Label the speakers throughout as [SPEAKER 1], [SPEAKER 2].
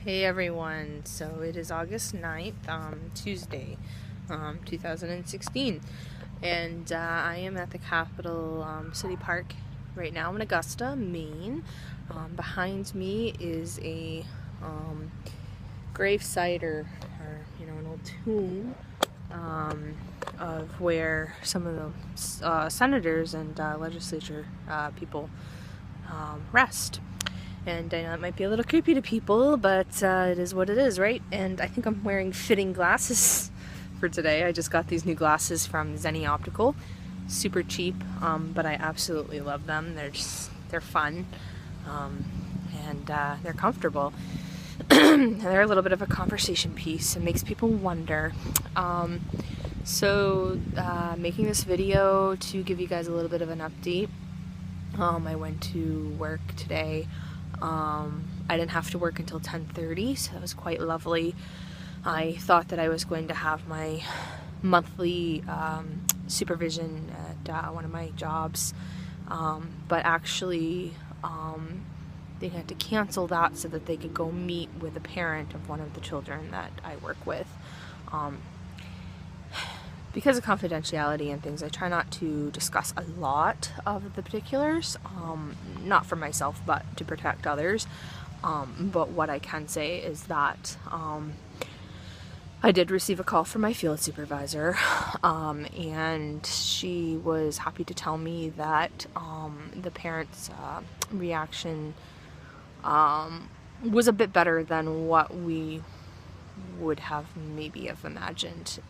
[SPEAKER 1] Hey everyone, so it is August 9th, Tuesday, 2016, and I am at the Capitol City Park right now in Augusta, Maine. Behind me is a grave site or an old tomb of where some of the senators and legislature people rest. And I know it might be a little creepy to people, but it is what it is, right? And I think I'm wearing fitting glasses for today. I just got these new glasses from Zenni Optical. Super cheap, but I absolutely love them. They're fun, and they're comfortable. And they're a little bit of a conversation piece. It makes people wonder. Making this video to give you guys a little bit of an update. I went to work today. I didn't have to work until 10:30, so that was quite lovely. I thought that I was going to have my monthly supervision at one of my jobs, but actually they had to cancel that so that they could go meet with a parent of one of the children that I work with. Because of confidentiality and things, I try not to discuss a lot of the particulars, not for myself, but to protect others. But what I can say is that I did receive a call from my field supervisor, and she was happy to tell me that the parents' reaction was a bit better than what we would have maybe imagined.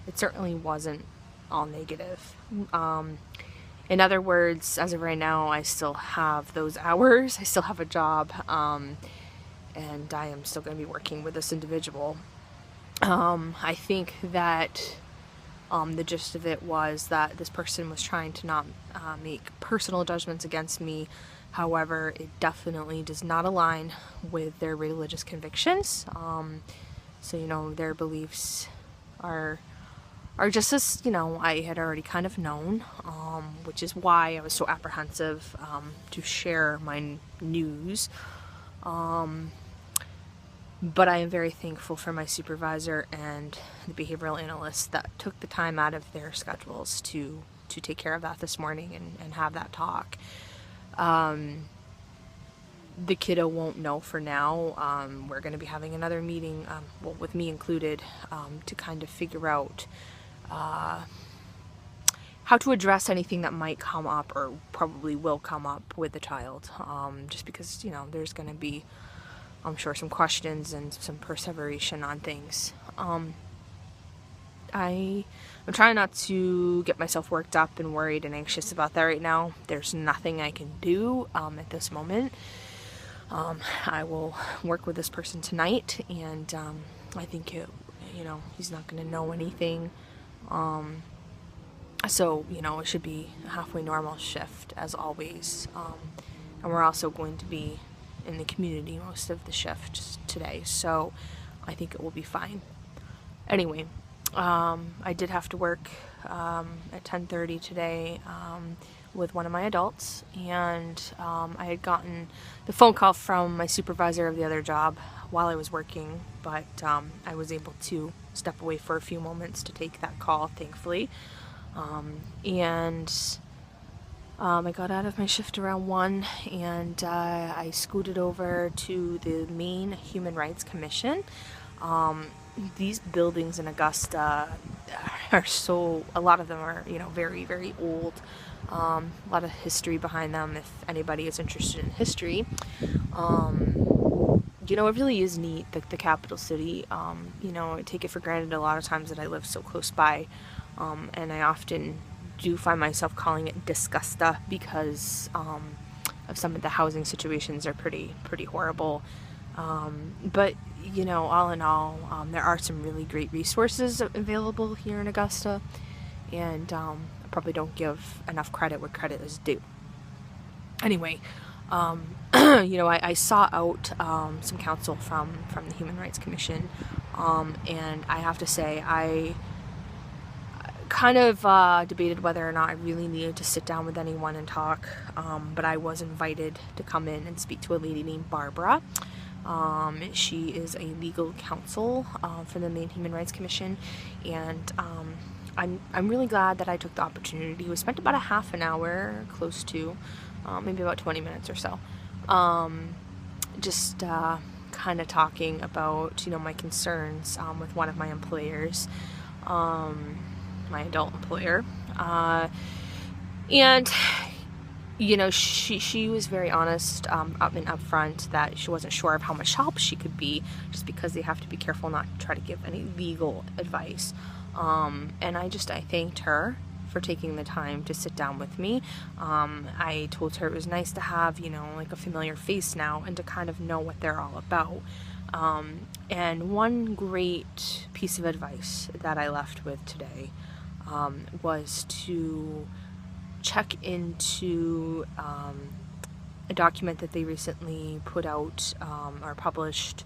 [SPEAKER 1] It certainly wasn't all negative. In other words, as of right now, I still have those hours. I still have a job, and I am still going to be working with this individual. I think that the gist of it was that this person was trying to not make personal judgments against me. However, it definitely does not align with their religious convictions. Their beliefs are just as, I had already kind of known, which is why I was so apprehensive to share my news. But I am very thankful for my supervisor and the behavioral analyst that took the time out of their schedules to take care of that this morning and have that talk. The kiddo won't know for now. We're going to be having another meeting, with me included, to kind of figure out how to address anything that might come up or probably will come up with the child, just because there's going to be, I'm sure, some questions and some perseveration on things. I'm trying not to get myself worked up and worried and anxious about that right now. There's nothing I can do at this moment. I will work with this person tonight, and I think he's not going to know anything. So it should be a halfway normal shift as always. And we're also going to be in the community most of the shift today, so I think it will be fine. Anyway, I did have to work at 10:30 today with one of my adults, and I had gotten the phone call from my supervisor of the other job while I was working, but I was able to step away for a few moments to take that call, thankfully. I got out of my shift around 1, and I scooted over to the Maine Human Rights Commission. These buildings in Augusta are a lot of them are, very, very old. A lot of history behind them, if anybody is interested in history. It really is neat, the capital city. I take it for granted a lot of times that I live so close by, and I often do find myself calling it Disgusta because of some of the housing situations are pretty horrible. But all in all, there are some really great resources available here in Augusta, and I probably don't give enough credit where credit is due. Anyway, I saw out some counsel from the Human Rights Commission, and I have to say I kind of debated whether or not I really needed to sit down with anyone and talk, but I was invited to come in and speak to a lady named Barbara. She is a legal counsel for the Maine Human Rights Commission, and I'm really glad that I took the opportunity. We spent about a half an hour, close to maybe about 20 minutes or so, just kind of talking about, my concerns with one of my employers, my adult employer, and she was very honest up and upfront that she wasn't sure of how much help she could be, just because they have to be careful not to try to give any legal advice. And I thanked her for taking the time to sit down with me. I told her it was nice to have, like a familiar face now, and to kind of know what they're all about. And one great piece of advice that I left with today was to check into a document that they recently put out or published